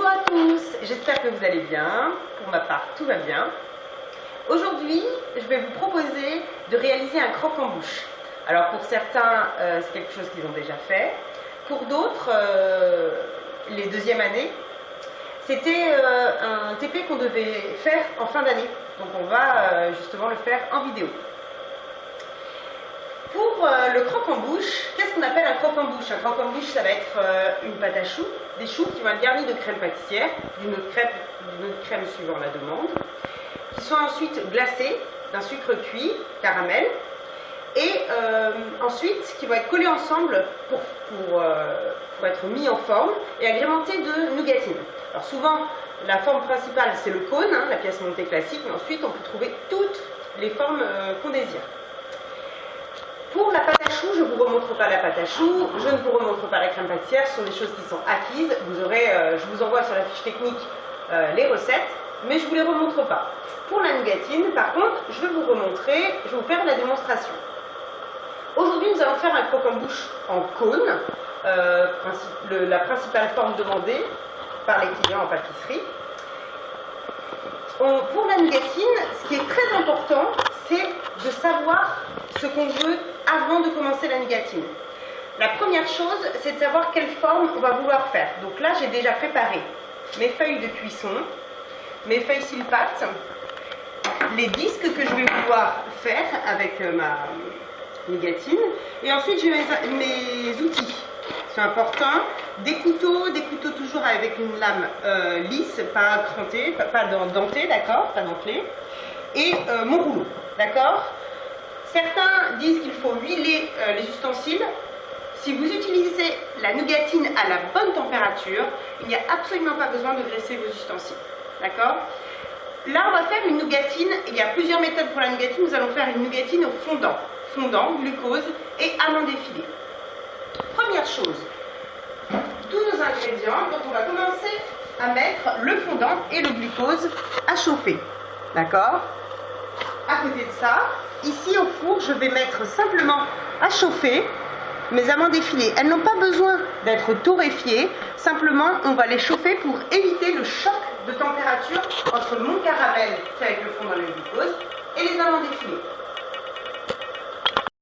Bonjour à tous, j'espère que vous allez bien. Pour ma part, tout va bien. Aujourd'hui, je vais vous proposer de réaliser un croque-en-bouche. Alors pour certains, c'est quelque chose qu'ils ont déjà fait. Pour d'autres, les deuxièmes années, c'était un TP qu'on devait faire en fin d'année. Donc on va justement le faire en vidéo. Pour le croque-en-bouche, qu'est-ce qu'on appelle un croque-en-bouche? Un croque-en-bouche, ça va être une pâte à choux, des choux qui vont être garnis de crème pâtissière, d'une autre crème suivant la demande, qui sont ensuite glacés d'un sucre cuit, caramel, et ensuite qui vont être collés ensemble pour être mis en forme et agrémentés de nougatine. Alors souvent, la forme principale, c'est le cône, la pièce montée classique, mais ensuite on peut trouver toutes les formes qu'on désire. Pour la pâte à choux, je ne vous remontre pas la pâte à choux, je ne vous remontre pas la crème pâtissière, ce sont des choses qui sont acquises. Je vous envoie sur la fiche technique les recettes, mais je ne vous les remontre pas. Pour la nougatine, par contre, je vais vous remontrer, je vais vous faire la démonstration. Aujourd'hui, nous allons faire un croque-en-bouche en cône, la principale forme demandée par les clients en pâtisserie. Pour la nougatine, ce qui est très important, c'est de savoir ce qu'on veut avant de commencer la nougatine. La première chose, c'est de savoir quelle forme on va vouloir faire. Donc là, j'ai déjà préparé mes feuilles de cuisson, mes feuilles silpates, les disques que je vais vouloir faire avec ma nougatine, et ensuite j'ai mes outils. C'est important, des couteaux toujours avec une lame lisse, pas crantée, pas dentée, d'accord, pas dentelée, et mon rouleau, d'accord. Certains disent qu'il faut huiler les ustensiles. Si vous utilisez la nougatine à la bonne température, il n'y a absolument pas besoin de graisser vos ustensiles, d'accord. Là, on va faire une nougatine. Il y a plusieurs méthodes pour la nougatine. Nous allons faire une nougatine au fondant, glucose et amandes effilées. Première chose, tous nos ingrédients, donc on va commencer à mettre le fondant et le glucose à chauffer, d'accord. À côté de ça, ici au four, je vais mettre simplement à chauffer mes amandes effilées. Elles n'ont pas besoin d'être torréfiées, simplement on va les chauffer pour éviter le choc de température entre mon caramel fait avec le fondant et le glucose et les amandes effilées.